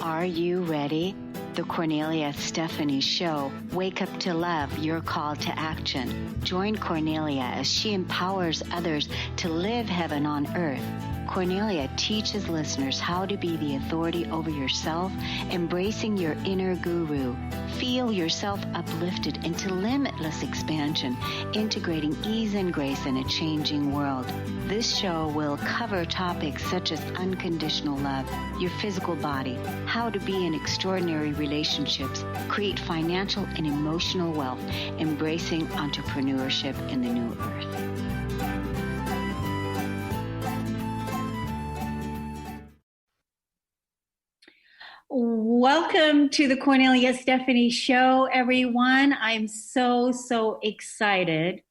Are you ready? The Kornelia Stephanie Show. Wake up to love, your call to action. Join Kornelia as she empowers others to live heaven on earth. Kornelia teaches listeners how to be the authority over yourself, embracing your inner guru. Feel yourself uplifted into limitless expansion, integrating ease and grace in a changing world. This show will cover topics such as unconditional love, your physical body, how to be in extraordinary relationships, create financial and emotional wealth, embracing entrepreneurship in the new earth. Welcome to the Kornelia Stephanie Show, everyone. I'm so excited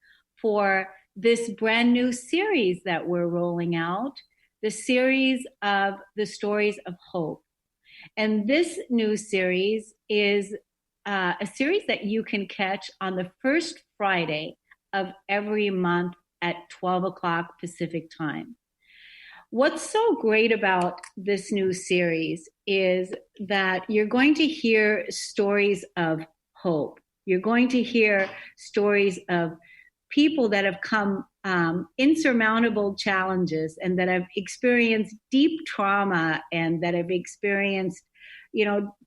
for this brand new series that we're rolling out, the series of the stories of hope. And this new series is a series that you can catch on the first Friday of every month at 12 o'clock Pacific time. What's so great about this new series is that you're going to hear stories of hope. You're going to hear stories of people that have come insurmountable challenges and that have experienced deep trauma and that have experienced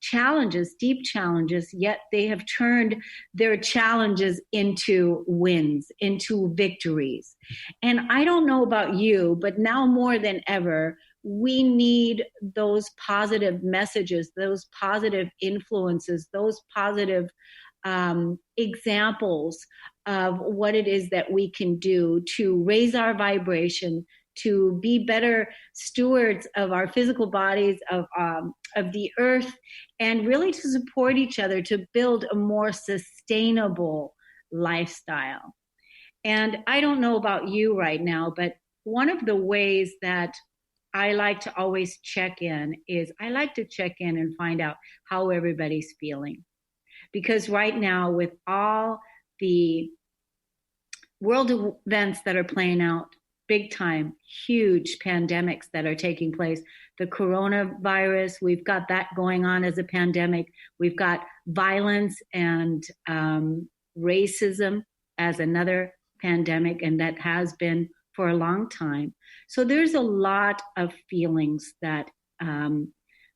challenges, deep challenges, yet they have turned their challenges into wins, into victories. And I don't know about you, but now more than ever, we need those positive messages, those positive influences, those positive examples of what it is that we can do to raise our vibration, to be better stewards of our physical bodies, of the earth, and really to support each other to build a more sustainable lifestyle. And I don't know about you right now, but one of the ways that I like to always check in is I like to check in and find out how everybody's feeling. Because right now, with all the world events that are playing out, big time, huge pandemics that are taking place. The coronavirus, we've got that going on as a pandemic. We've got violence and racism as another pandemic, and that has been for a long time. So there's a lot of feelings that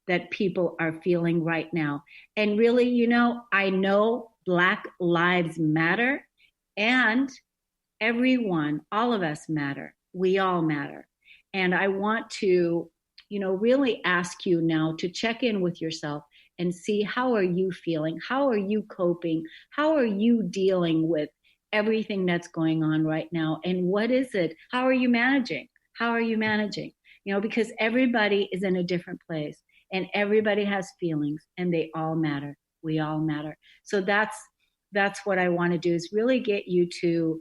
that people are feeling right now. And really, I know Black Lives Matter, and everyone, all of us matter. We all matter. And I want to, really ask you now to check in with yourself and see, how are you feeling? How are you coping? How are you dealing with everything that's going on right now? And what is it? How are you managing? How are you managing? Because everybody is in a different place and everybody has feelings and they all matter. We all matter. So that's what I want to do, is really get you to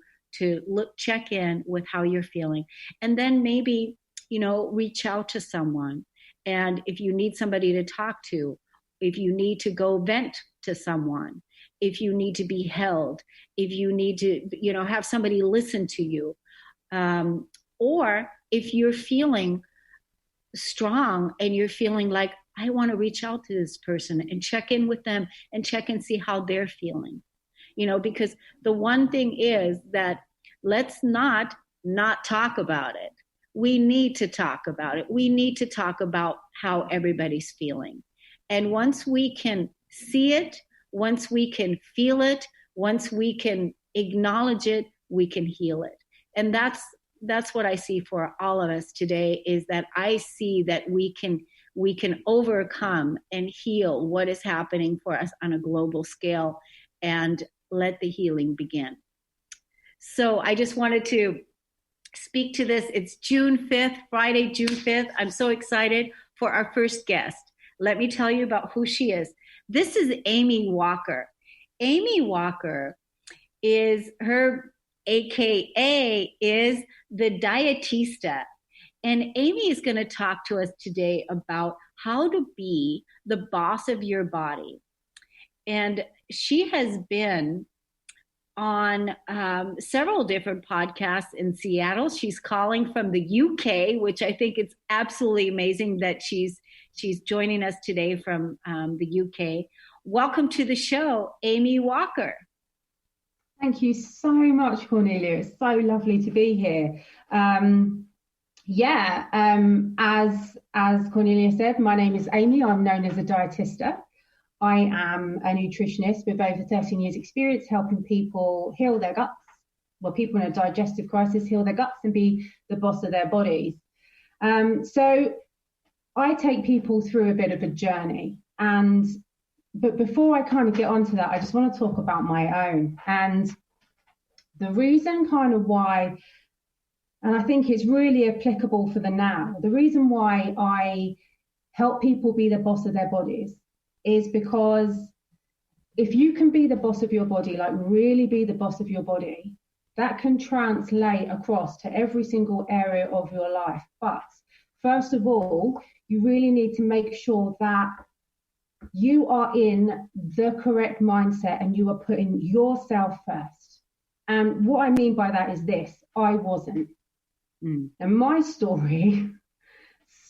check in with how you're feeling. And then maybe, reach out to someone. And if you need somebody to talk to, if you need to go vent to someone, if you need to be held, if you need to, have somebody listen to you, or if you're feeling strong and you're feeling like, I want to reach out to this person and check in with them and check and see how they're feeling. Because the one thing is that let's not talk about it. We need to talk about it. We need to talk about how everybody's feeling. And once we can see it, once we can feel it, once we can acknowledge it, we can heal it. And that's what I see for all of us today, is that I see that we can overcome and heal what is happening for us on a global scale and let the healing begin. So I just wanted to speak to this. It's June 5th, Friday, June 5th. I'm so excited for our first guest. Let me tell you about who she is. This is Amy Walker. Amy Walker is her AKA is the dietista. And Amy is going to talk to us today about how to be the boss of your body. And she has been on several different podcasts in Seattle. She's calling from the UK, which I think it's absolutely amazing that she's She's joining us today from the UK. Welcome to the show, Amy Walker. Thank you so much, Cornelia. It's so lovely to be here. As Cornelia said, my name is Amy. I'm known as a dietista. I am a nutritionist with over 13 years experience helping people heal their guts. Well, people in a digestive crisis heal their guts and be the boss of their bodies. So I take people through a bit of a journey. But before I kind of get onto that, I just want to talk about my own. And the reason kind of why, and I think it's really applicable for the now, the reason why I help people be the boss of their bodies is because if you can be the boss of your body, like really be the boss of your body, that can translate across to every single area of your life. But first of all, you really need to make sure that you are in the correct mindset and you are putting yourself first. And what I mean by that is this: I wasn't. And my story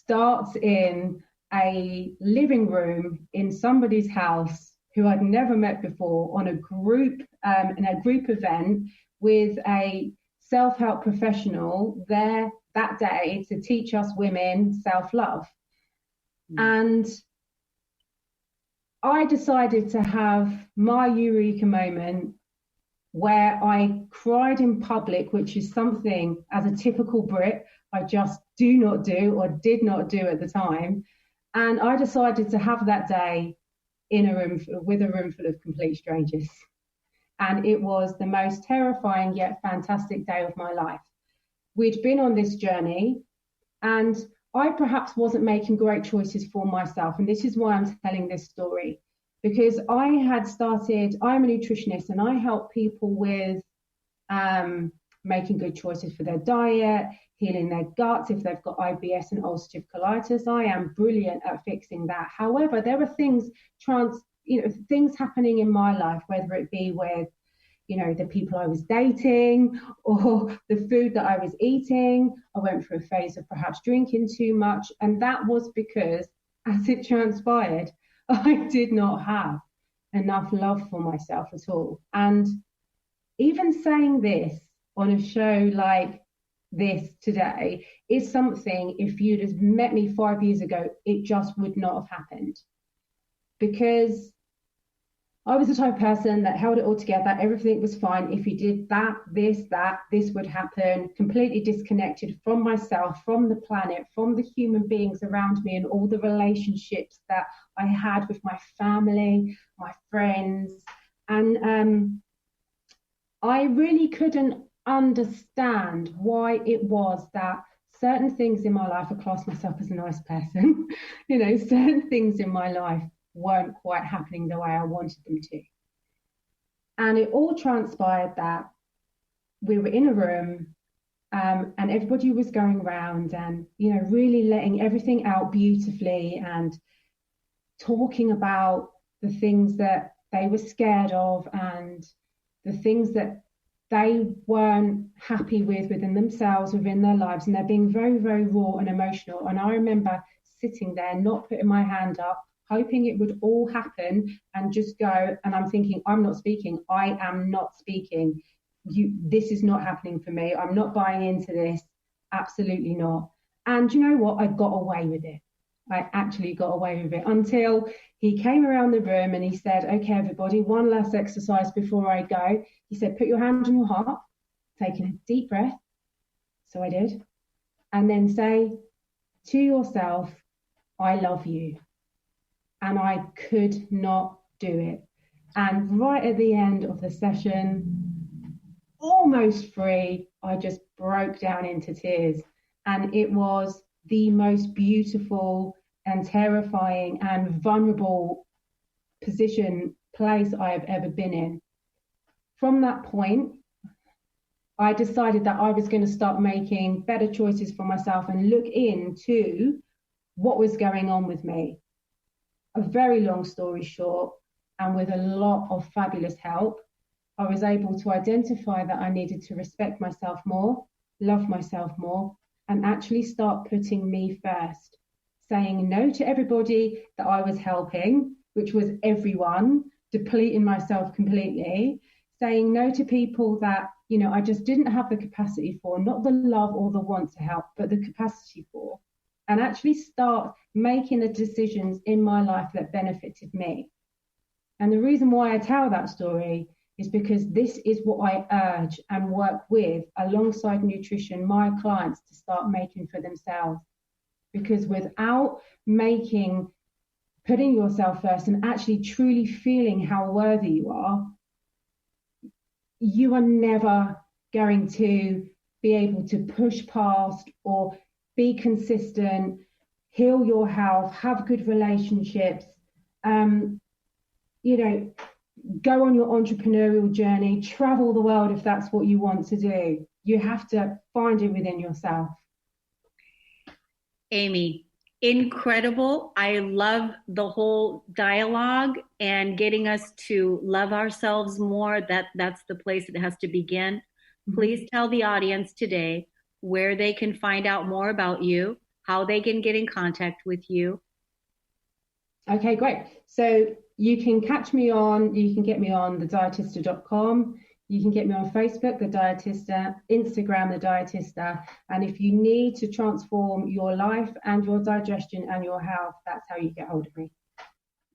starts in a living room in somebody's house who I'd never met before, on a group in a group event with a self-help professional there that day to teach us women self-love. And I decided to have my eureka moment where I cried in public, which is something as a typical Brit I just do not do or did not do at the time. And I decided to have that day in a room with a room full of complete strangers. And it was the most terrifying yet fantastic day of my life. We'd been on this journey and I perhaps wasn't making great choices for myself. And this is why I'm telling this story, because I'm a nutritionist and I help people with making good choices for their diet, healing their guts. If they've got IBS and ulcerative colitis, I am brilliant at fixing that. However, there are things happening in my life, whether it be with, the people I was dating or the food that I was eating. I went through a phase of perhaps drinking too much. And that was because, as it transpired, I did not have enough love for myself at all. And even saying this on a show like this today is something, if you'd have met me 5 years ago, it just would not have happened. Because I was the type of person that held it all together. Everything was fine. If you did that, this would happen. Completely disconnected from myself, from the planet, from the human beings around me and all the relationships that I had with my family, my friends. And I really couldn't understand why it was that certain things in my life, I class myself as a nice person, certain things in my life weren't quite happening the way I wanted them to. And it all transpired that we were in a room and everybody was going around and, really letting everything out beautifully and talking about the things that they were scared of and the things that they weren't happy with within themselves, within their lives. And they're being very, very raw and emotional. And I remember sitting there, not putting my hand up, hoping it would all happen and just go. And I'm thinking, I'm not speaking. I am not speaking. This is not happening for me. I'm not buying into this. Absolutely not. And you know what? I got away with it. I actually got away with it until he came around the room and he said, okay, everybody, one last exercise before I go. He said, put your hand on your heart, taking a deep breath. So I did. And then say to yourself, I love you. And I could not do it. And right at the end of the session, almost free, I just broke down into tears. And it was the most beautiful and terrifying and vulnerable place I have ever been in. From that point, I decided that I was going to start making better choices for myself and look into what was going on with me. A very long story short, and with a lot of fabulous help, I was able to identify that I needed to respect myself more, love myself more, and actually start putting me first. saying no to everybody that I was helping, which was everyone, depleting myself completely, saying no to people that, you know, I just didn't have the capacity for, not the love or the want to help, but the capacity for, and actually start making the decisions in my life that benefited me. And the reason why I tell that story is because this is what I urge and work with alongside nutrition, my clients to start making for themselves. Because without putting yourself first and actually truly feeling how worthy you are never going to be able to push past or be consistent, heal your health, have good relationships, you know, go on your entrepreneurial journey, travel the world if that's what you want to do. You have to find it within yourself. Amy, incredible. I love the whole dialogue and getting us to love ourselves more. That's the place it has to begin. Please tell the audience today where they can find out more about you, how they can get in contact with you. Okay, great. So you can get me on thedietista.com. You can get me on Facebook, The Dietista, Instagram, The Dietista. And if you need to transform your life and your digestion and your health, that's how you get hold of me.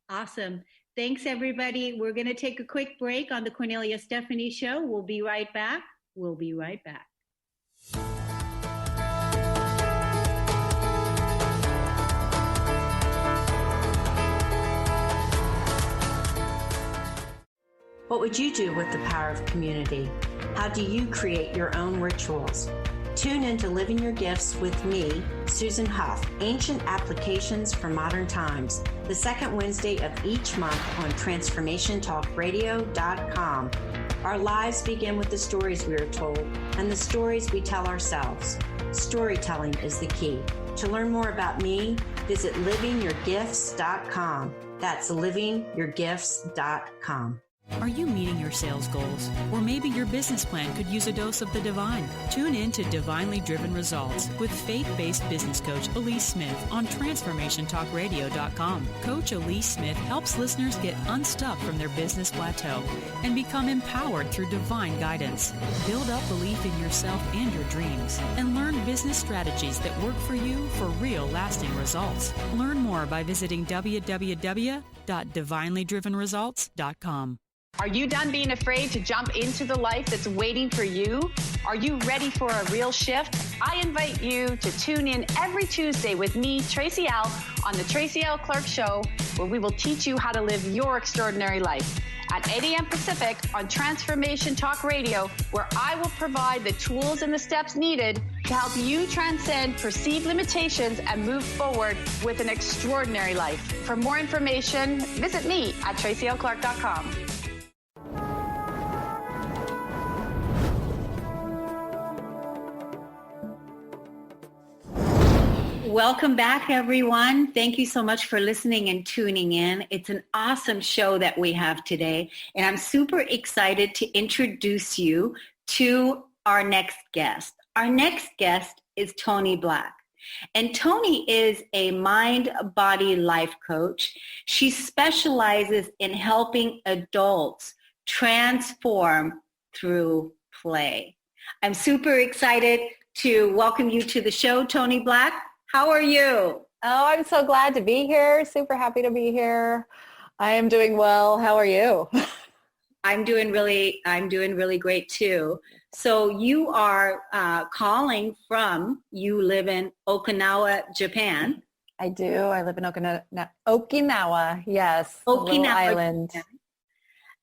Awesome. Thanks, everybody. We're going to take a quick break on the Kornelia Stephanie Show. We'll be right back. What would you do with the power of community? How do you create your own rituals? Tune in to Living Your Gifts with me, Susan Huff, Ancient Applications for Modern Times, the second Wednesday of each month on TransformationTalkRadio.com. Our lives begin with the stories we are told and the stories we tell ourselves. Storytelling is the key. To learn more about me, visit livingyourgifts.com. That's livingyourgifts.com. Are you meeting your sales goals? Or maybe your business plan could use a dose of the divine. Tune in to Divinely Driven Results with faith-based business coach Elise Smith on TransformationTalkRadio.com. Coach Elise Smith helps listeners get unstuck from their business plateau and become empowered through divine guidance. Build up belief in yourself and your dreams and learn business strategies that work for you for real lasting results. Learn more by visiting www.divinelydrivenresults.com. Are you done being afraid to jump into the life that's waiting for you? Are you ready for a real shift? I invite you to tune in every Tuesday with me, Tracy L., on the Tracy L. Clark Show, where we will teach you how to live your extraordinary life. At 8 a.m. Pacific on Transformation Talk Radio, where I will provide the tools and the steps needed to help you transcend perceived limitations and move forward with an extraordinary life. For more information, visit me at tracylclark.com. Welcome back, everyone. Thank you so much for listening and tuning in. It's an awesome show that we have today, and I'm super excited to introduce you to our next guest. Our next guest is Toni Black, and Toni is a mind-body life coach. She specializes in helping adults transform through play. I'm super excited to welcome you to the show, Toni Black. How are you? Oh, I'm so glad to be here. Super happy to be here. I am doing well. How are you? I'm doing really great too. So you are calling from, you live in Okinawa, Japan. I do. I live in Okinawa. Yes. Okinawa Island.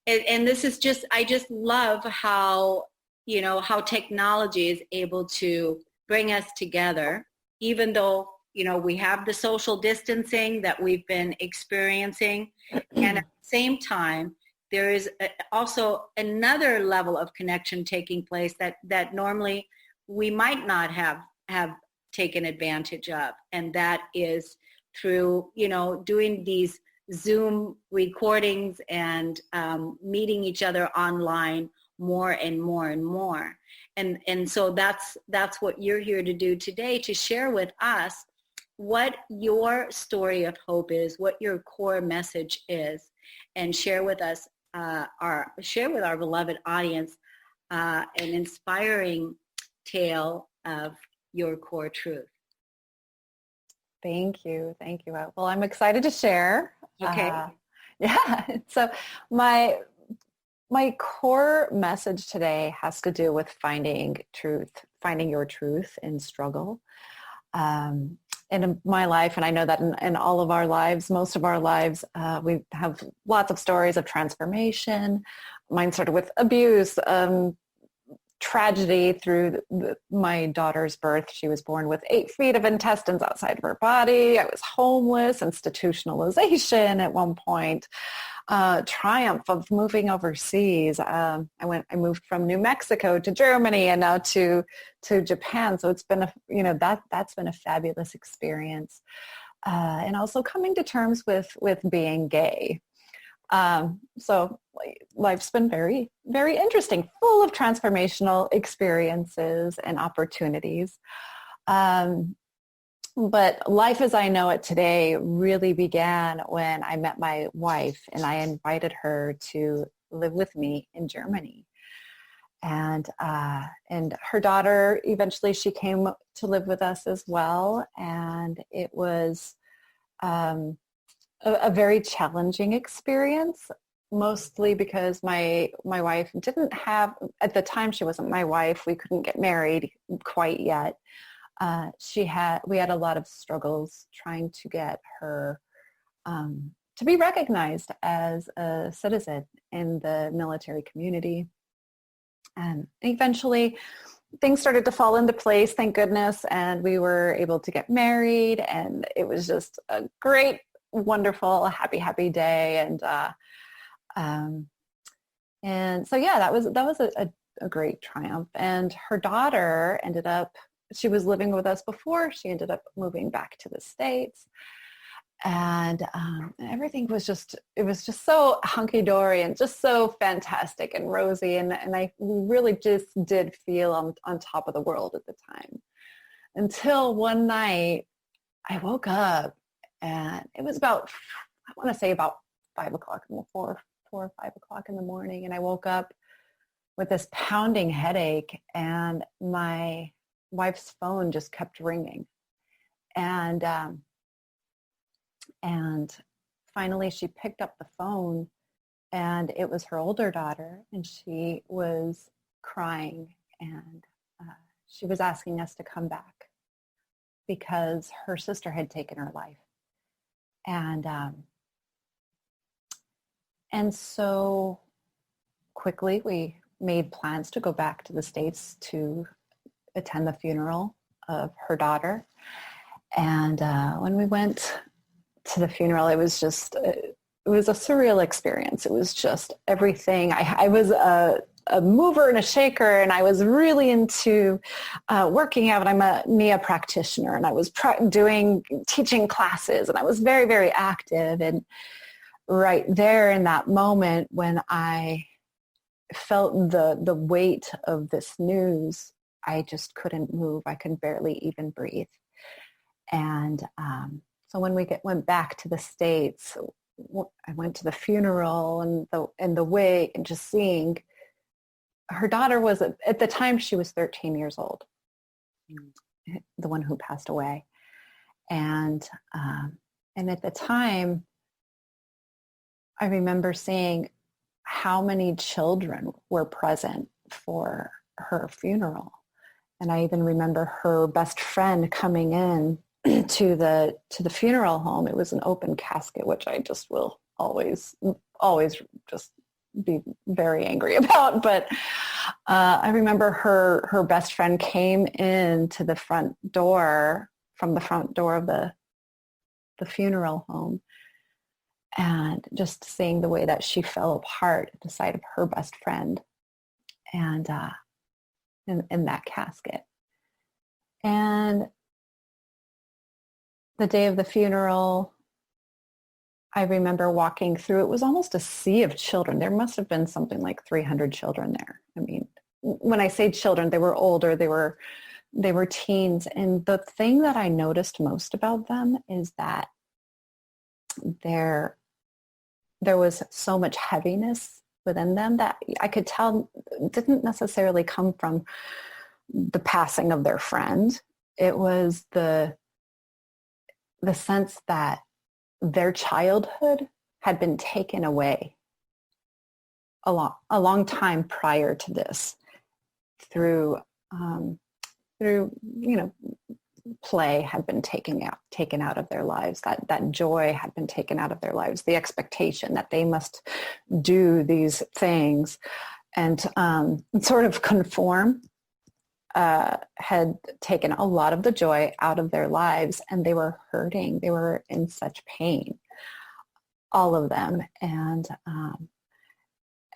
And this is just, I just love how, how technology is able to bring us together. Even though, we have the social distancing that we've been experiencing. And at the same time, there is also another level of connection taking place that normally we might not have taken advantage of. And that is through, doing these Zoom recordings and meeting each other online more and more and more. And so that's what you're here to do today, to share with us what your story of hope is, what your core message is, and share with us, share with our beloved audience an inspiring tale of your core truth. Thank you. Well, I'm excited to share. Okay. So my core message today has to do with finding your truth in struggle. In my life, and I know that in all of our lives, most of our lives, we have lots of stories of transformation. Mine started with abuse, tragedy through my daughter's birth. She was born with 8 feet of intestines outside of her body. I was homeless, institutionalization at one point, triumph of moving overseas. I moved from New Mexico to Germany and now to Japan. So it's been that's been a fabulous experience. And also coming to terms with being gay. So life's been very, very interesting, full of transformational experiences and opportunities. But life as I know it today really began when I met my wife and I invited her to live with me in Germany. And her daughter, eventually she came to live with us as well. And it was a very challenging experience, mostly because my wife didn't have, at the time she wasn't my wife, we couldn't get married quite yet. We had a lot of struggles trying to get her to be recognized as a citizen in the military community. And eventually things started to fall into place, thank goodness, and we were able to get married, and it was just a great, wonderful, happy day. And so yeah, that was a great triumph. And her daughter she was living with us before. She ended up moving back to the States. And everything was just so hunky-dory and just so fantastic and rosy. And I really just did feel on top of the world at the time. Until one night I woke up and it was about 5 o'clock, 4 or 5 o'clock in the morning. And I woke up with this pounding headache and my wife's phone just kept ringing. And finally she picked up the phone and it was her older daughter and she was crying and she was asking us to come back because her sister had taken her life. And so quickly we made plans to go back to the States to attend the funeral of her daughter. And when we went to the funeral, it was a surreal experience. It was just everything. I was a mover and a shaker, and I was really into working out. I'm a NIA practitioner, and I was teaching classes, and I was very, very active. And right there in that moment when I felt the weight of this news, I just couldn't move. I could barely even breathe. And so when we went back to the States, I went to the funeral and the wake, and just seeing her daughter was, at the time she was 13 years old, the one who passed away. And at the time, I remember seeing how many children were present for her funeral. And I even remember her best friend coming in to the funeral home. It was an open casket, which I just will always just be very angry about. But I remember her best friend came in to the front door, from the front door of the funeral home, and just seeing the way that she fell apart at the sight of her best friend and in that casket. And the day of the funeral, I remember walking through, it was almost a sea of children. There must have been something like 300 children there. I mean, when I say children, they were older. They were they were teens. And the thing that I noticed most about them is that there was so much heaviness within them that I could tell didn't necessarily come from the passing of their friend. It was the sense that their childhood had been taken away a long time prior to this through play had been taken out of their lives. That joy had been taken out of their lives. The expectation that they must do these things and sort of conform had taken a lot of the joy out of their lives, and they were hurting. They were in such pain, all of them.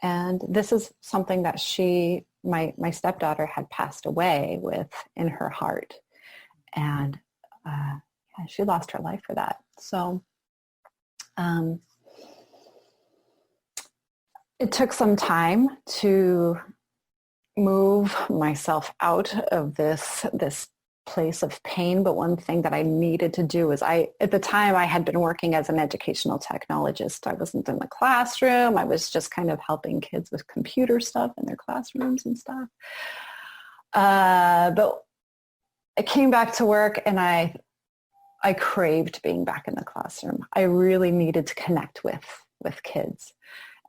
And this is something that my stepdaughter had passed away with in her heart. And she lost her life for that. So it took some time to move myself out of this place of pain. But one thing that I needed to do is at the time I had been working as an educational technologist. I wasn't in the classroom. I was just kind of helping kids with computer stuff in their classrooms and stuff. But I came back to work and I craved being back in the classroom. I really needed to connect with kids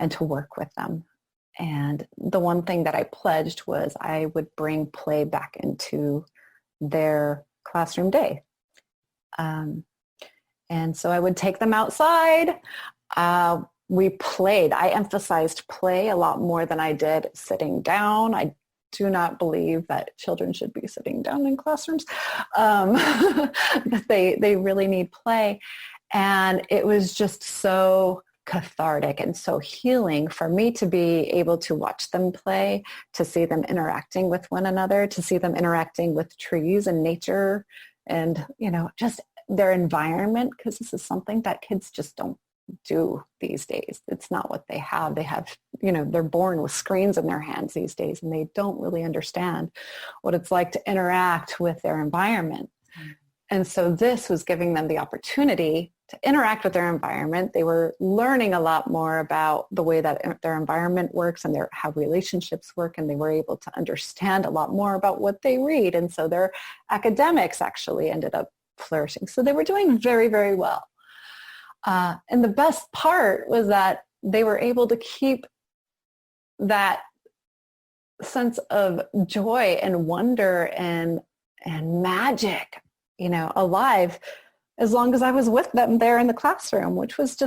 and to work with them. And the one thing that I pledged was I would bring play back into their classroom day. And so I would take them outside. We played. I emphasized play a lot more than I did sitting down. I do not believe that children should be sitting down in classrooms. They really need play. And it was just so cathartic and so healing for me to be able to watch them play, to see them interacting with one another, to see them interacting with trees and nature and, just their environment, because this is something that kids just don't do these days. It's not what they have. They have, they're born with screens in their hands these days, and they don't really understand what it's like to interact with their environment. And so this was giving them the opportunity to interact with their environment. They were learning a lot more about the way that their environment works and how relationships work, and they were able to understand a lot more about what they read. And so their academics actually ended up flourishing. So they were doing very, very well. And the best part was that they were able to keep that sense of joy and wonder and magic, alive as long as I was with them there in the classroom, which was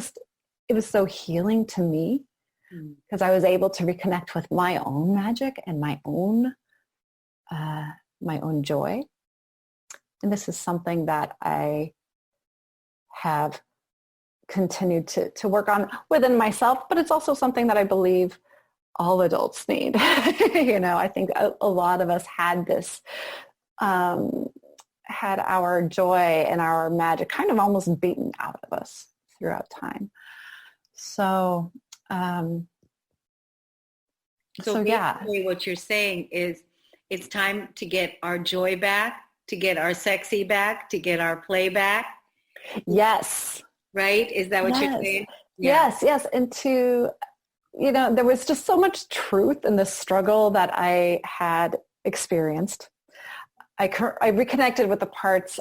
it was so healing to me because I was able to reconnect with my own magic and my own joy. And this is something that I have continued to work on within myself, but it's also something that I believe all adults need. I think a lot of us had this, had our joy and our magic kind of almost beaten out of us throughout time. So yeah. What you're saying is it's time to get our joy back, to get our sexy back, to get our play back. Yes. Right? Is that what you're saying? Yeah. Yes. And there was just so much truth in the struggle that I had experienced. I reconnected with the parts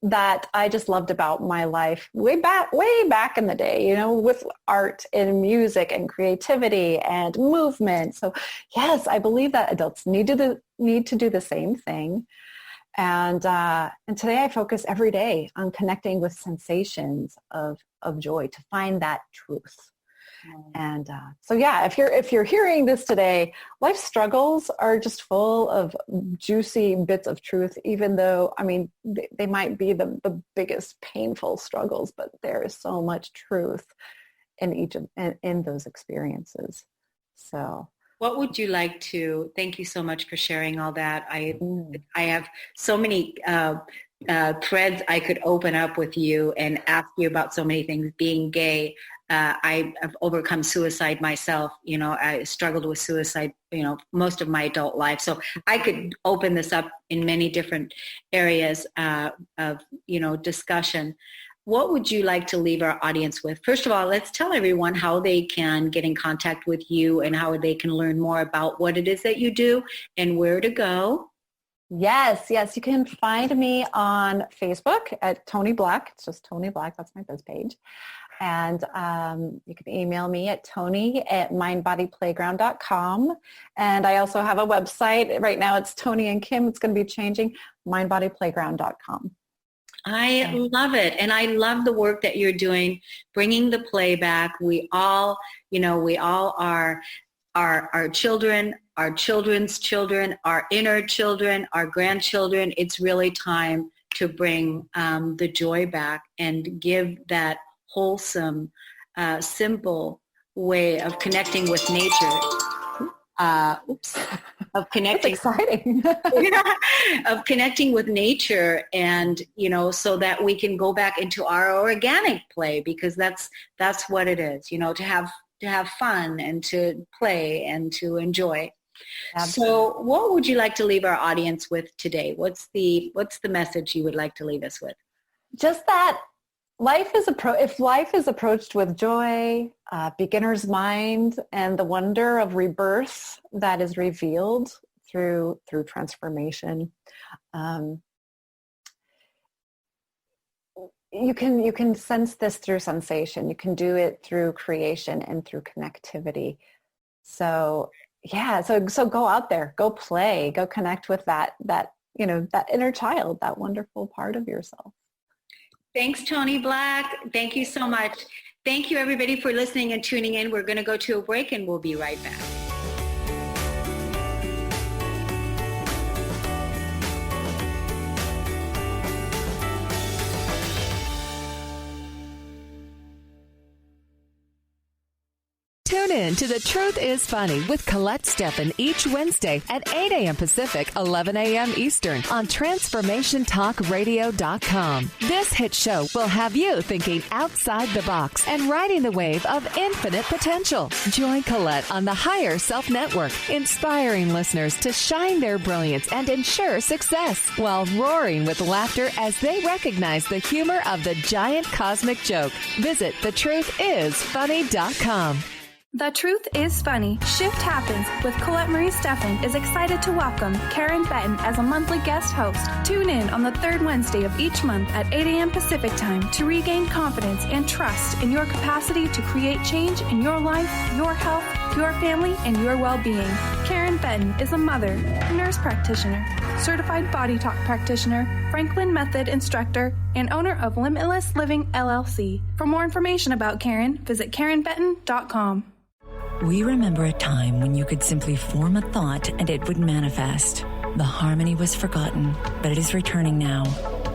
that I just loved about my life way back in the day, with art and music and creativity and movement. So yes, I believe that adults need to do the same thing. And today I focus every day on connecting with sensations of joy to find that truth. And so yeah, if you're hearing this today, life struggles are just full of juicy bits of truth, even though, they might be the biggest painful struggles, but there is so much truth in those experiences. So what would you like to, thank you so much for sharing all that. I have so many threads I could open up with you and ask you about so many things, being gay, I have overcome suicide myself. I struggled with suicide, most of my adult life. So I could open this up in many different areas of discussion. What would you like to leave our audience with? First of all, let's tell everyone how they can get in contact with you and how they can learn more about what it is that you do and where to go. Yes. You can find me on Facebook at Tony Black. It's just Tony Black. That's my biz page. And you can email me at tony@mindbodyplayground.com. And I also have a website. Right now it's Tony and Kim. It's going to be changing, mindbodyplayground.com. I love it. And I love the work that you're doing, bringing the play back. We all are our children, our children's children, our inner children, our grandchildren. It's really time to bring the joy back and give that wholesome, simple way of connecting with nature. Of connecting. That's exciting. Of connecting with nature, and so that we can go back into our organic play, because that's what it is. To have fun and to play and to enjoy. Absolutely. So, what would you like to leave our audience with today? What's the message you would like to leave us with? Just that if life is approached with joy, beginner's mind, and the wonder of rebirth that is revealed through transformation, you can sense this through sensation. You can do it through creation and through connectivity. So so go out there, go play, go connect with that inner child, that wonderful part of yourself. Thanks, Tony Black. Thank you so much. Thank you, everybody, for listening and tuning in. We're going to go to a break, and we'll be right back. Tune in to The Truth is Funny with Colette Steffen each Wednesday at 8 a.m. Pacific, 11 a.m. Eastern on TransformationTalkRadio.com. This hit show will have you thinking outside the box and riding the wave of infinite potential. Join Colette on the Higher Self Network, inspiring listeners to shine their brilliance and ensure success while roaring with laughter as they recognize the humor of the giant cosmic joke. Visit TheTruthIsFunny.com. The Truth is Funny. Shift Happens with Colette Marie Steffen is excited to welcome Karen Benton as a monthly guest host. Tune in on the third Wednesday of each month at 8 a.m. Pacific Time to regain confidence and trust in your capacity to create change in your life, your health, your family, and your well-being. Karen Benton is a mother, nurse practitioner, certified body talk practitioner, Franklin Method instructor, and owner of Limitless Living LLC. For more information about Karen, visit KarenBenton.com. We remember a time when you could simply form a thought and it would manifest. The harmony was forgotten, but it is returning now.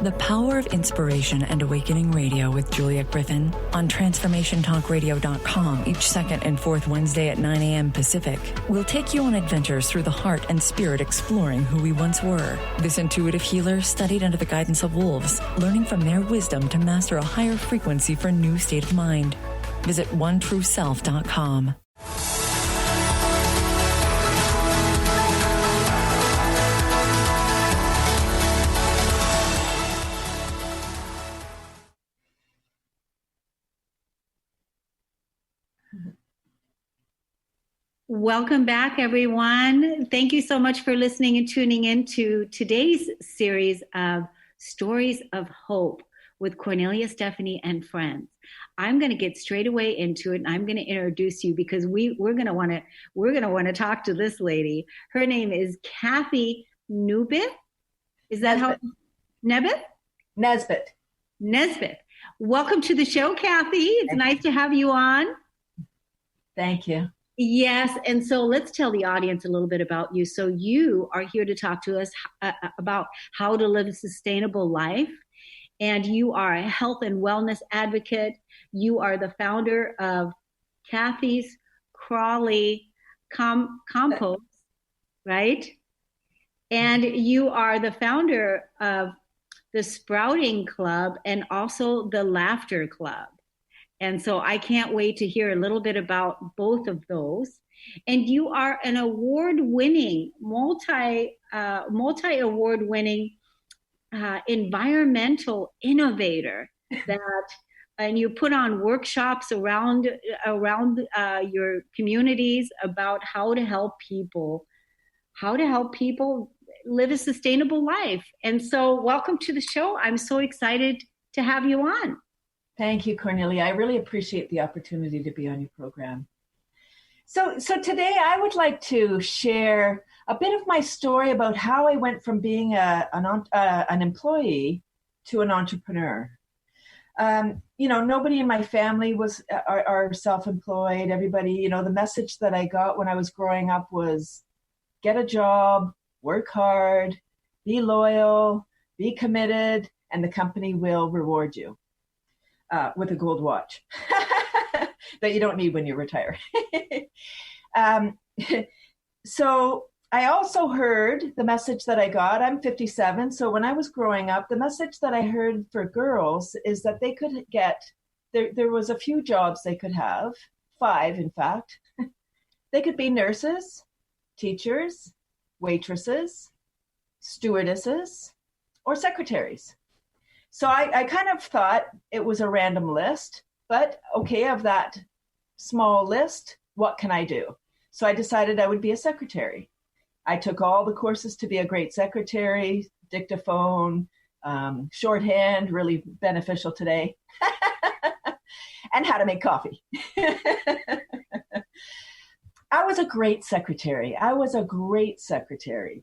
The Power of Inspiration and Awakening Radio with Julia Griffin on TransformationTalkRadio.com each second and fourth Wednesday at 9 a.m. Pacific. We'll take you on adventures through the heart and spirit, exploring who we once were. This intuitive healer studied under the guidance of wolves, learning from their wisdom to master a higher frequency for a new state of mind. Visit OneTrueSelf.com. Welcome back, everyone. Thank you so much for listening and tuning in to today's series of Stories of Hope with Kornelia Stephanie and Friends. I'm going to get straight away into it, and I'm going to introduce you because we're going to want to talk to this lady. Her name is Kathy Nubith. Is that how? Nebith? Nesbitt. Welcome to the show, Kathy. It's nice to have you on. Thank you. Yes, and so let's tell the audience a little bit about you. So you are here to talk to us about how to live a sustainable life, and you are a health and wellness advocate. You are the founder of Kathy's Crawley Compost, right? And you are the founder of the Sprouting Club and also the Laughter Club. And so I can't wait to hear a little bit about both of those. And you are an award-winning, multi-award winning environmental innovator and you put on workshops around your communities about how to help people live a sustainable life. And so welcome to the show. I'm so excited to have you on. Thank you, Kornelia. I really appreciate the opportunity to be on your program. So today I would like to share a bit of my story about how I went from being an employee to an entrepreneur. Nobody in my family are self-employed. Everybody, the message that I got when I was growing up was get a job, work hard, be loyal, be committed, and the company will reward you with a gold watch that you don't need when you retire. So I also heard the message that I got. I'm 57. So when I was growing up, the message that I heard for girls is that they could get, there was a few jobs they could have, 5 in fact. They could be nurses, teachers, waitresses, stewardesses, or secretaries. So I kind of thought it was a random list, but okay, of that small list, what can I do? So I decided I would be a secretary. I took all the courses to be a great secretary, dictaphone, shorthand, really beneficial today, and how to make coffee. I was a great secretary.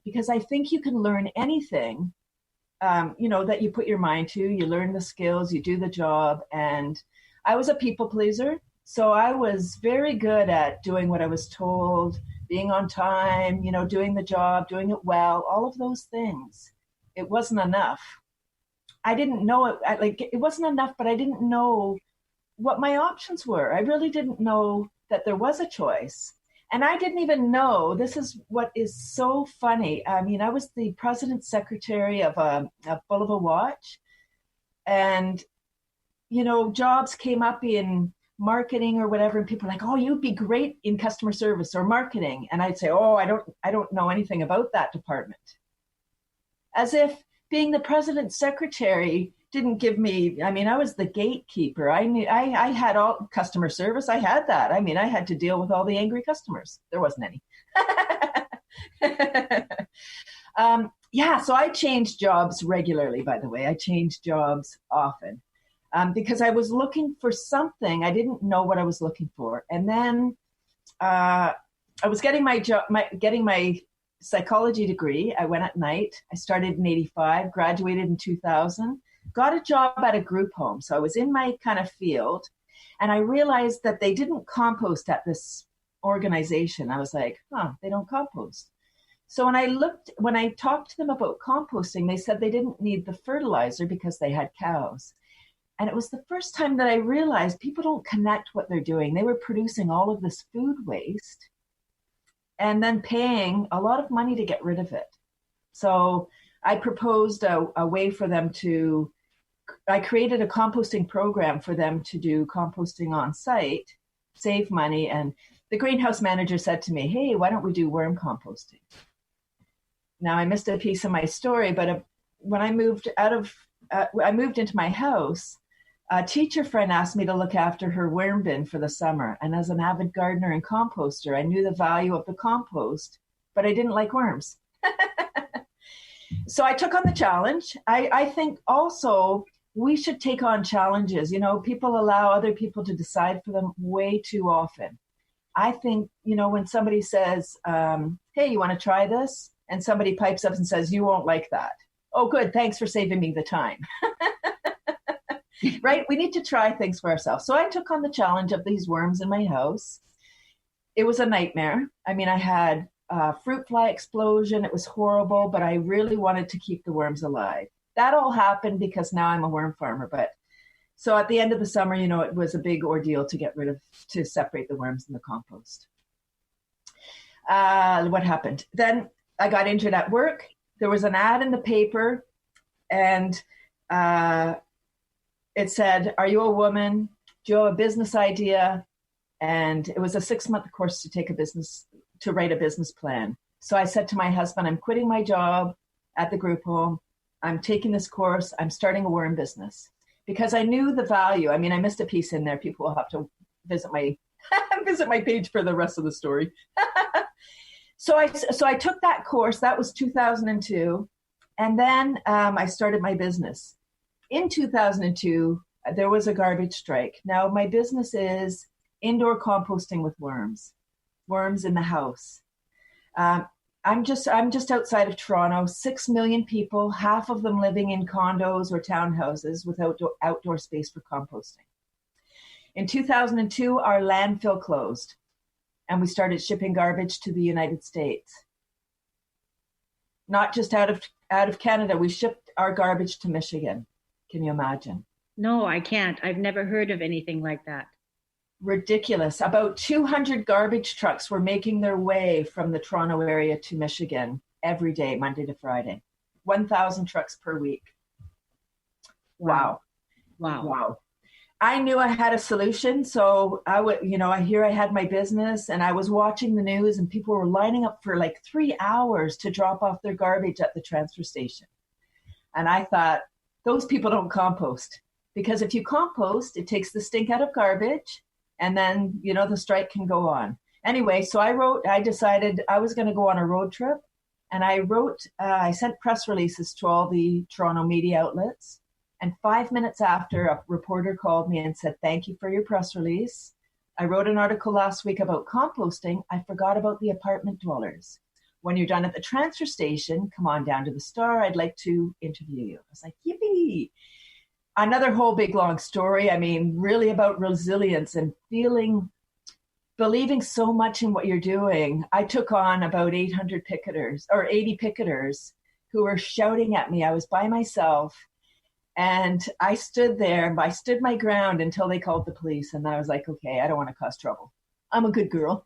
Because I think you can learn anything, that you put your mind to. You learn the skills, you do the job. And I was a people pleaser. So I was very good at doing what I was told, being on time, doing the job, doing it well, all of those things. It wasn't enough. I didn't know it. It wasn't enough, but I didn't know what my options were. I really didn't know that there was a choice. And I didn't even know, this is what is so funny. I mean, I was the president's secretary of Bulova Watch. And, jobs came up in marketing or whatever, and people are like, oh, you'd be great in customer service or marketing. And I'd say, oh, I don't know anything about that department. As if being the president's secretary didn't give me, I was the gatekeeper. I had all customer service. I had that. I had to deal with all the angry customers. There wasn't any. So I changed jobs regularly, by the way. I changed jobs often because I was looking for something. I didn't know what I was looking for. And then I was getting my psychology degree. I went at night. I started in 85, graduated in 2000. Got a job at a group home. So I was in my kind of field, and I realized that they didn't compost at this organization. I was like, they don't compost. So when I talked to them about composting, they said they didn't need the fertilizer because they had cows. And it was the first time that I realized people don't connect what they're doing. They were producing all of this food waste and then paying a lot of money to get rid of it. So I proposed a way for them I created a composting program for them to do composting on site, save money. And the greenhouse manager said to me, hey, why don't we do worm composting? Now I missed a piece of my story, but when I moved into my house, a teacher friend asked me to look after her worm bin for the summer. And as an avid gardener and composter, I knew the value of the compost, but I didn't like worms. So I took on the challenge. I think also we should take on challenges. People allow other people to decide for them way too often. I think, when somebody says, hey, you want to try this? And somebody pipes up and says, you won't like that. Oh, good. Thanks for saving me the time. Right? We need to try things for ourselves. So I took on the challenge of these worms in my house. It was a nightmare. I had fruit fly explosion. It was horrible, but I really wanted to keep the worms alive. That all happened because now I'm a worm farmer. But so at the end of the summer, it was a big ordeal to separate the worms in the compost. What happened? Then I got injured at work. There was an ad in the paper, and it said, are you a woman? do you have a business idea? And it was a 6-month course to write a business plan. So I said to my husband, I'm quitting my job at the group home. I'm taking this course. I'm starting a worm business because I knew the value. I mean, I missed a piece in there. People will have to visit my page for the rest of the story. So I took that course. That was 2002. And then I started my business. In 2002, there was a garbage strike. Now, my business is indoor composting with worms in the house. I'm just outside of Toronto, 6 million people, half of them living in condos or townhouses with outdoor space for composting. In 2002, our landfill closed and we started shipping garbage to the United States. Not just out of Canada, we shipped our garbage to Michigan. Can you imagine? No, I can't. I've never heard of anything like that. Ridiculous. About 200 garbage trucks were making their way from the Toronto area to Michigan every day, Monday to Friday. 1,000 trucks per week. Wow. I knew I had a solution. So I had my business and I was watching the news and people were lining up for like 3 hours to drop off their garbage at the transfer station. And I thought, those people don't compost, because if you compost, it takes the stink out of garbage. And then, the strike can go on. Anyway, so I decided I was going to go on a road trip. And I sent press releases to all the Toronto media outlets. And 5 minutes after, a reporter called me and said, thank you for your press release. I wrote an article last week about composting. I forgot about the apartment dwellers. When you're done at the transfer station, come on down to the Star. I'd like to interview you. I was like, yippee. Another whole big long story. I mean, really about resilience and believing so much in what you're doing. I took on about 80 picketers who were shouting at me. I was by myself and I stood there. I stood my ground until they called the police. And I was like, okay, I don't want to cause trouble. I'm a good girl.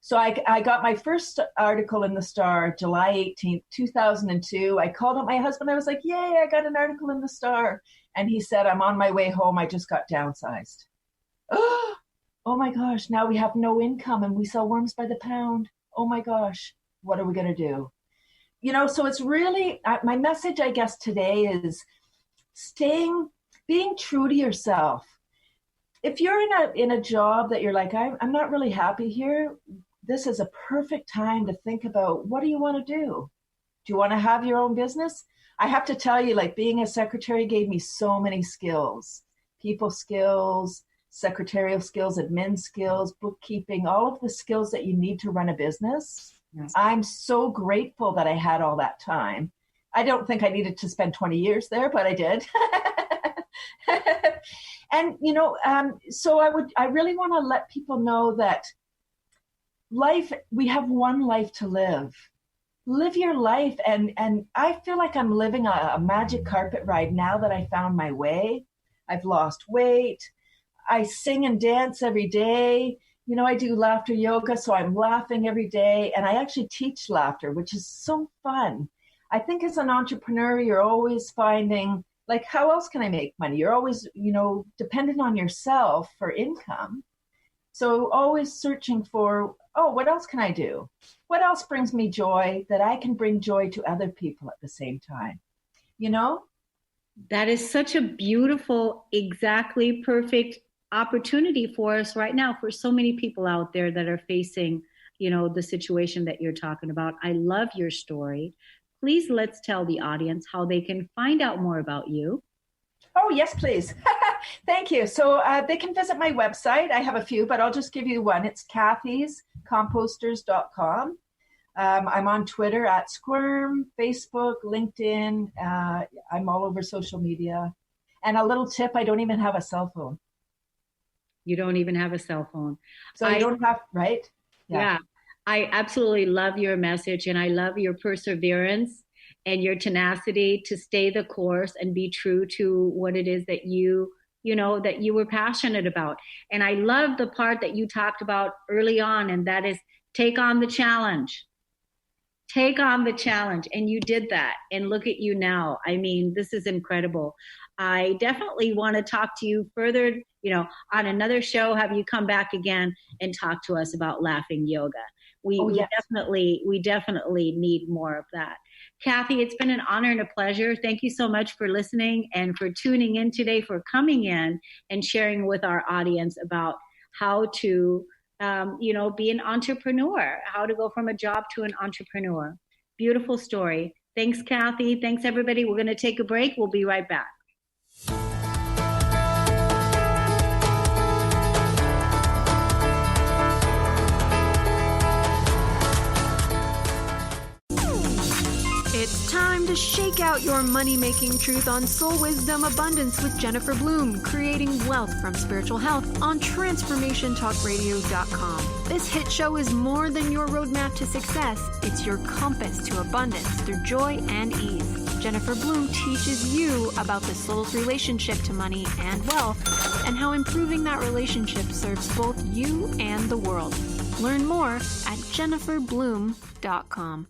So I got my first article in the Star, July 18th, 2002. I called up my husband. I was like, yay, I got an article in the Star. And he said, I'm on my way home. I just got downsized. Oh my gosh, now we have no income and we sell worms by the pound. Oh my gosh, what are we going to do? So it's really, my message, I guess, today is being true to yourself. If you're in a job that you're like, I'm not really happy here, this is a perfect time to think about, what do you want to do? Do you want to have your own business? I have to tell you, like, being a secretary gave me so many skills, people skills, secretarial skills, admin skills, bookkeeping, all of the skills that you need to run a business. Yes. I'm so grateful that I had all that time. I don't think I needed to spend 20 years there, but I did. And, so I really want to let people know that we have one life to live. Live your life. And I feel like I'm living a magic carpet ride now that I found my way. I've lost weight. I sing and dance every day. I do laughter yoga, so I'm laughing every day. And I actually teach laughter, which is so fun. I think as an entrepreneur, you're always finding, like, how else can I make money? You're always, dependent on yourself for income. So always searching for, what else can I do? What else brings me joy that I can bring joy to other people at the same time? That is such a beautiful, exactly perfect opportunity for us right now, for so many people out there that are facing, the situation that you're talking about. I love your story. Please, let's tell the audience how they can find out more about you. Oh, yes, please. Thank you. So they can visit my website. I have a few, but I'll just give you one. It's kathyscomposters.com. I'm on Twitter at Squirm, Facebook, LinkedIn. I'm all over social media. And a little tip, I don't even have a cell phone. You don't even have a cell phone. So you don't have, right? Yeah. I absolutely love your message, and I love your perseverance and your tenacity to stay the course and be true to what it is that that you were passionate about. And I love the part that you talked about early on, and that is take on the challenge. Take on the challenge. And you did that. And look at you now. I mean, this is incredible. I definitely want to talk to you further, on another show, have you come back again and talk to us about laughing yoga. We definitely need more of that. Kathy, it's been an honor and a pleasure. Thank you so much for listening and for tuning in today, for coming in and sharing with our audience about how to, be an entrepreneur, how to go from a job to an entrepreneur. Beautiful story. Thanks, Kathy. Thanks, everybody. We're going to take a break. We'll be right back. It's time to shake out your money-making truth on Soul Wisdom Abundance with Jennifer Bloom, creating wealth from spiritual health on TransformationTalkRadio.com. This hit show is more than your roadmap to success. It's your compass to abundance through joy and ease. Jennifer Bloom teaches you about the soul's relationship to money and wealth and how improving that relationship serves both you and the world. Learn more at JenniferBloom.com.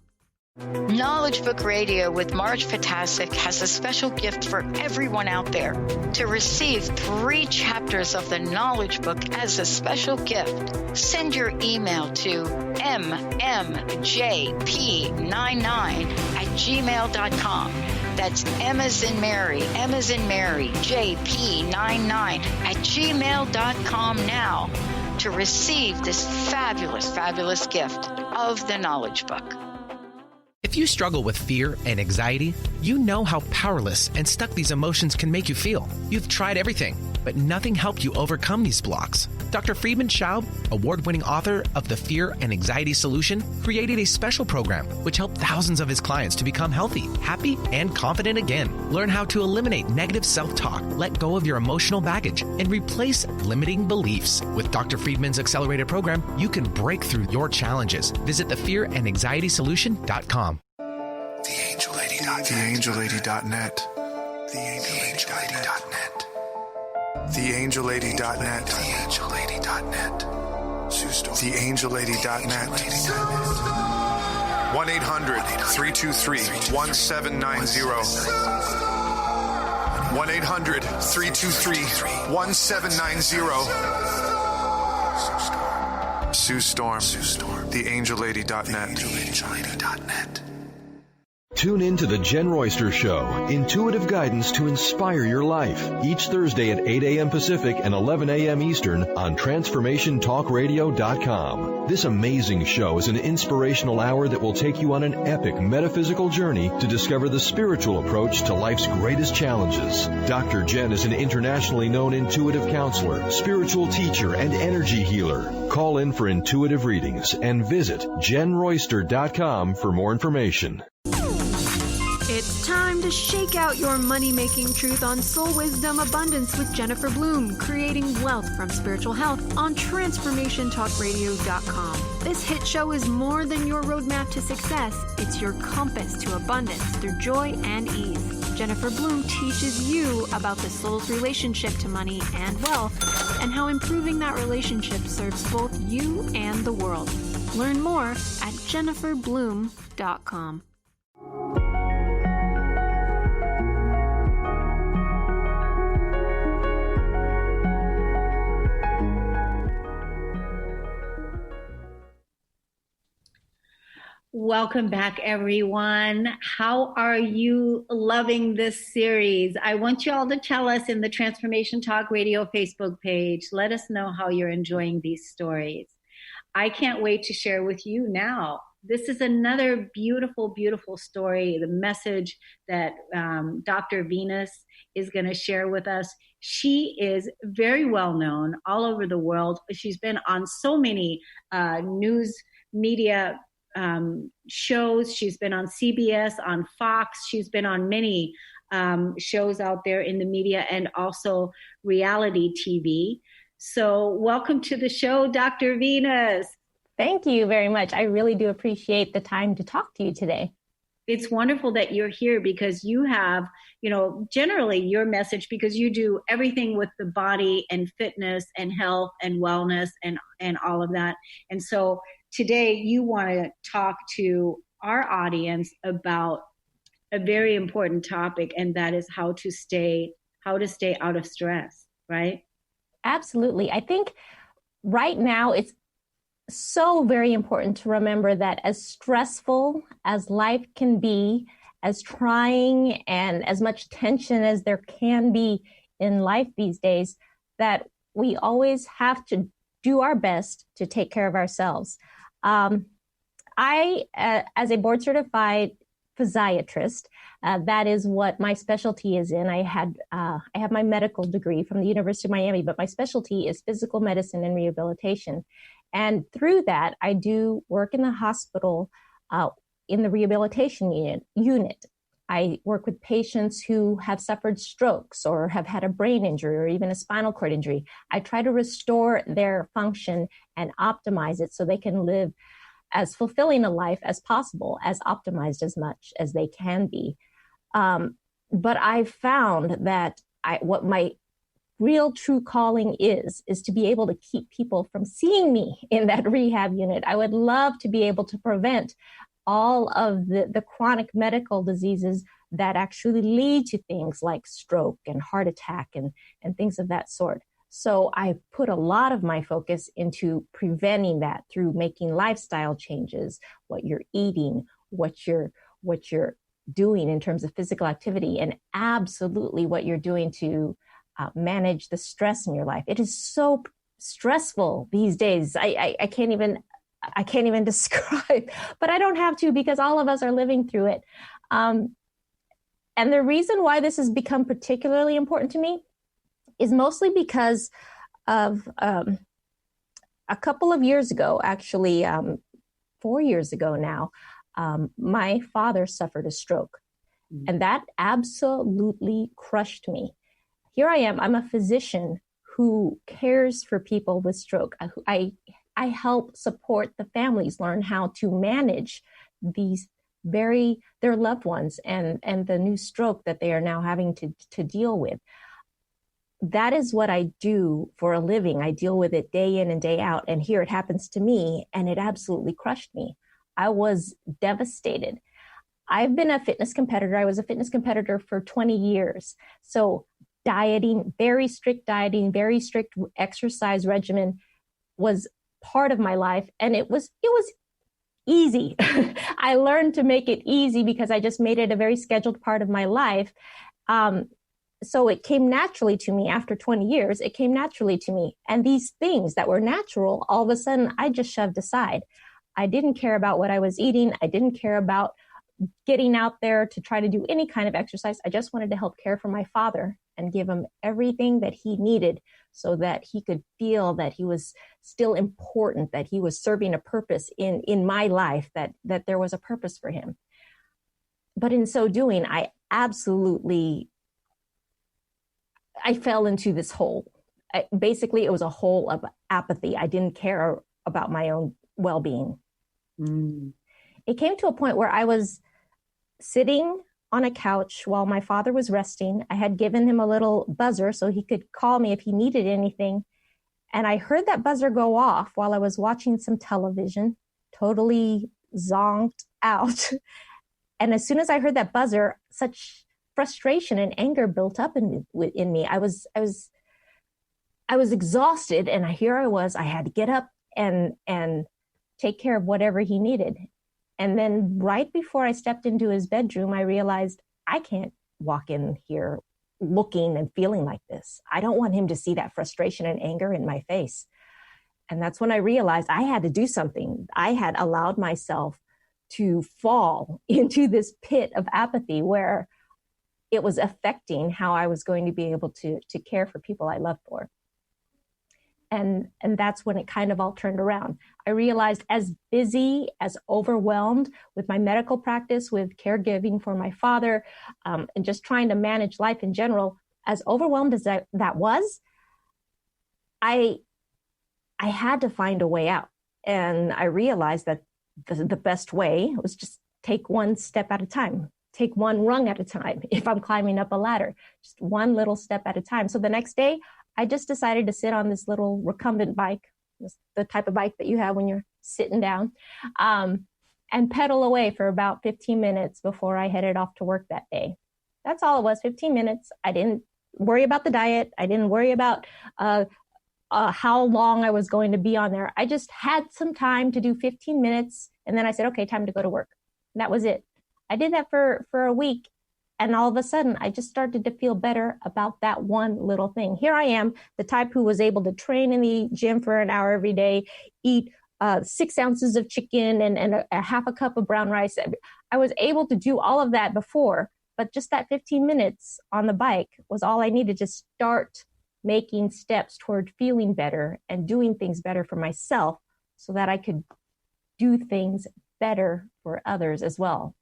Knowledge Book Radio with Marge Potasic has a special gift for everyone out there. To receive 3 chapters of the Knowledge Book as a special gift, send your email to mmjp99@gmail.com. That's M as in Mary, JP99@gmail.com now to receive this fabulous, fabulous gift of the Knowledge Book. If you struggle with fear and anxiety, you know how powerless and stuck these emotions can make you feel. You've tried everything, but nothing helped you overcome these blocks. Dr. Friedman Schaub, award-winning author of The Fear and Anxiety Solution, created a special program which helped thousands of his clients to become healthy, happy, and confident again. Learn how to eliminate negative self-talk, let go of your emotional baggage, and replace limiting beliefs. With Dr. Friedman's accelerated program, you can break through your challenges. Visit thefearandanxietysolution.com. TheAngelLady.net. TheAngelLady.net. TheAngelLady.net. TheAngelLady.net. TheAngelLady.net. 1-800-323-1790. 1-800-323-1790. Sue Storm. TheAngelLady.net. TheAngelLady.net. Tune in to The Jen Royster Show, intuitive guidance to inspire your life, each Thursday at 8 a.m. Pacific and 11 a.m. Eastern on TransformationTalkRadio.com. This amazing show is an inspirational hour that will take you on an epic metaphysical journey to discover the spiritual approach to life's greatest challenges. Dr. Jen is an internationally known intuitive counselor, spiritual teacher, and energy healer. Call in for intuitive readings and visit JenRoyster.com for more information. It's time to shake out your money-making truth on Soul Wisdom Abundance with Jennifer Bloom, creating wealth from spiritual health on TransformationTalkRadio.com. This hit show is more than your roadmap to success. It's your compass to abundance through joy and ease. Jennifer Bloom teaches you about the soul's relationship to money and wealth and how improving that relationship serves both you and the world. Learn more at JenniferBloom.com. Welcome back, everyone. How are you loving this series? I want you all to tell us in the Transformation Talk Radio Facebook page. Let us know how you're enjoying these stories. I can't wait to share with you now. This is another beautiful, beautiful story, the message that Dr. Venus is going to share with us. She is very well known all over the world. She's been on so many news media shows. She's been on CBS, on Fox. She's been on many shows out there in the media and also reality TV. So welcome to the show, Dr. Venus. Thank you very much. I really do appreciate the time to talk to you today. It's wonderful that you're here because you have, generally your message, because you do everything with the body and fitness and health and wellness and all of that. And so today you want to talk to our audience about a very important topic, and that is how to stay out of stress, right? Absolutely. I think right now it's so very important to remember that as stressful as life can be, as trying and as much tension as there can be in life these days, that we always have to do our best to take care of ourselves. I, as a board certified physiatrist, that is what my specialty is in. I have my medical degree from the University of Miami, but my specialty is physical medicine and rehabilitation. And through that, I do work in the hospital in the rehabilitation unit. I work with patients who have suffered strokes or have had a brain injury or even a spinal cord injury. I try to restore their function and optimize it so they can live as fulfilling a life as possible, as optimized as much as they can be. But I've found that what my real true calling is to be able to keep people from seeing me in that rehab unit. I would love to be able to prevent all of the chronic medical diseases that actually lead to things like stroke and heart attack and things of that sort. So I put a lot of my focus into preventing that through making lifestyle changes, what you're eating, what you're doing in terms of physical activity, and absolutely what you're doing to manage the stress in your life. It is so stressful these days. I can't even describe, but I don't have to, because all of us are living through it. And the reason why this has become particularly important to me is mostly because of a couple of years ago, actually 4 years ago now, my father suffered a stroke, and that absolutely crushed me. Here I am, I'm a physician who cares for people with stroke. I help support the families learn how to manage their loved ones and the new stroke that they are now having to deal with. That is what I do for a living. I deal with it day in and day out. And here it happens to me, and it absolutely crushed me. I was devastated. I've been a fitness competitor. I was a fitness competitor for 20 years. So dieting, very strict exercise regimen was part of my life. And it was easy. I learned to make it easy because I just made it a very scheduled part of my life. So it came naturally to me after 20 years. It came naturally to me. And these things that were natural, all of a sudden, I just shoved aside. I didn't care about what I was eating. I didn't care about getting out there to try to do any kind of exercise. I just wanted to help care for my father and give him everything that he needed so that he could feel that he was still important, that he was serving a purpose in my life, that there was a purpose for him. But in so doing, I fell into this hole. Basically, it was a hole of apathy. I didn't care about my own well-being. It came to a point where I was sitting on a couch while my father was resting. I had given him a little buzzer so he could call me if he needed anything. And I heard that buzzer go off while I was watching some television, totally zonked out. And as soon as I heard that buzzer, such frustration and anger built up in me. I was exhausted, and here I was. I had to get up and take care of whatever he needed. And then right before I stepped into his bedroom, I realized I can't walk in here looking and feeling like this. I don't want him to see that frustration and anger in my face. And that's when I realized I had to do something. I had allowed myself to fall into this pit of apathy where it was affecting how I was going to be able to care for people I love for. And that's when it kind of all turned around. I realized, as busy, as overwhelmed with my medical practice, with caregiving for my father, and just trying to manage life in general, as overwhelmed as that was, I had to find a way out. And I realized that the best way was just take one step at a time. Take one rung at a time. If I'm climbing up a ladder, just one little step at a time. So the next day, I just decided to sit on this little recumbent bike, the type of bike that you have when you're sitting down. And and pedal away for about 15 minutes before I headed off to work that day. That's all it was, 15 minutes. I didn't worry about the diet. I didn't worry about how long I was going to be on there. I just had some time to do 15 minutes. And then I said, okay, time to go to work. And that was it. I did that for a week. And all of a sudden, I just started to feel better about that one little thing. Here I am, the type who was able to train in the gym for an hour every day, eat 6 ounces of chicken and a half a cup of brown rice. I was able to do all of that before, but just that 15 minutes on the bike was all I needed to start making steps toward feeling better and doing things better for myself so that I could do things better for others as well.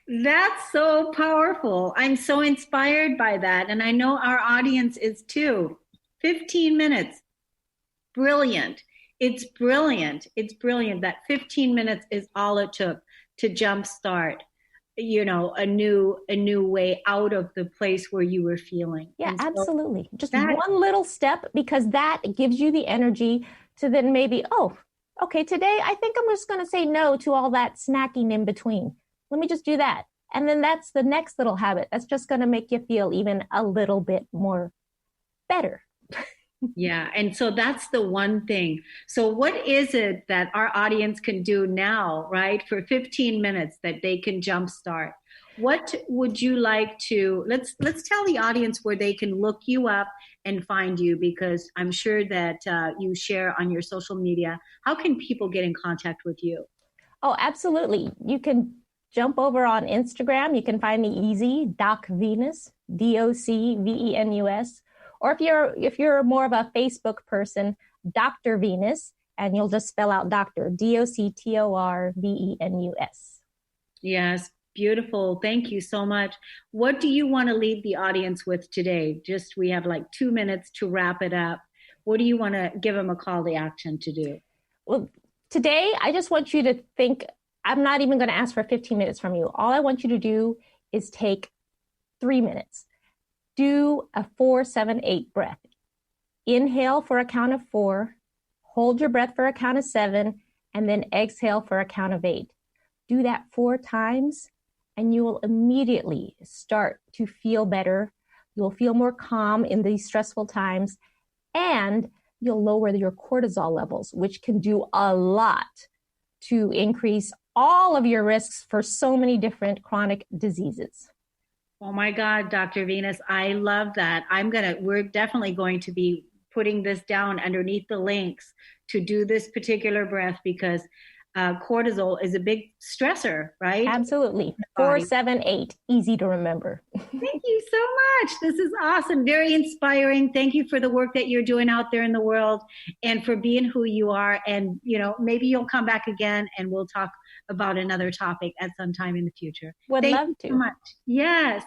That's so powerful. I'm so inspired by that. And I know our audience is too. 15 minutes. Brilliant. It's brilliant. It's brilliant that 15 minutes is all it took to jumpstart, a new way out of the place where you were feeling. Yeah, so absolutely. Just one little step, because that gives you the energy to then maybe, okay, today I think I'm just going to say no to all that snacking in between. Let me just do that. And then that's the next little habit. That's just going to make you feel even a little bit more better. Yeah. And so that's the one thing. So what is it that our audience can do now, right? For 15 minutes that they can jumpstart. What would you like to, let's tell the audience where they can look you up and find you, because I'm sure that you share on your social media. How can people get in contact with you? Oh, absolutely. You can jump over on Instagram. You can find me easy, Doc Venus, DOCVENUS. Or if you're more of a Facebook person, Dr. Venus, and you'll just spell out Doctor, DOCTORVENUS. Yes, beautiful. Thank you so much. What do you want to leave the audience with today? We have like 2 minutes to wrap it up. What do you want to give them a call to action to do? Well, today, I just want you to think, I'm not even going to ask for 15 minutes from you. All I want you to do is take 3 minutes. Do a 4-7-8 breath. Inhale for a count of 4, hold your breath for a count of 7, and then exhale for a count of 8. Do that 4 times, and you will immediately start to feel better. You'll feel more calm in these stressful times, and you'll lower your cortisol levels, which can do a lot to increase all of your risks for so many different chronic diseases. Oh my God, Dr. Venus, I love that. We're definitely going to be putting this down underneath the links to do this particular breath, because cortisol is a big stressor, right? Absolutely. 4-7-8, easy to remember. Thank you so much. This is awesome. Very inspiring. Thank you for the work that you're doing out there in the world and for being who you are. And, maybe you'll come back again and we'll talk about another topic at some time in the future. Would love to. Thank you so much. Yes.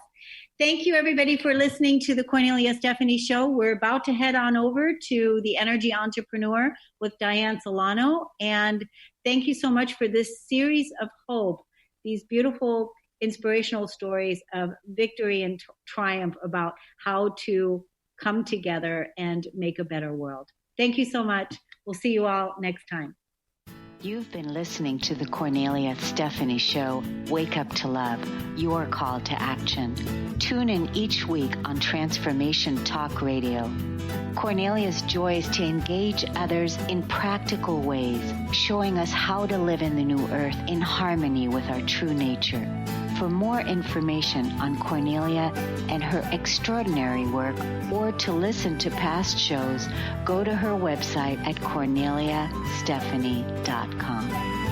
Thank you, everybody, for listening to the Kornelia Stephanie Show. We're about to head on over to The Energy Entrepreneur with Diane Solano. And thank you so much for this series of hope, these beautiful inspirational stories of victory and triumph about how to come together and make a better world. Thank you so much. We'll see you all next time. You've been listening to the Kornelia Stephanie Show, Wake Up to Love, your call to action. Tune in each week on Transformation Talk Radio. Kornelia's joy is to engage others in practical ways, showing us how to live in the new earth in harmony with our true nature. For more information on Kornelia and her extraordinary work, or to listen to past shows, go to her website at KorneliaStephanie.com.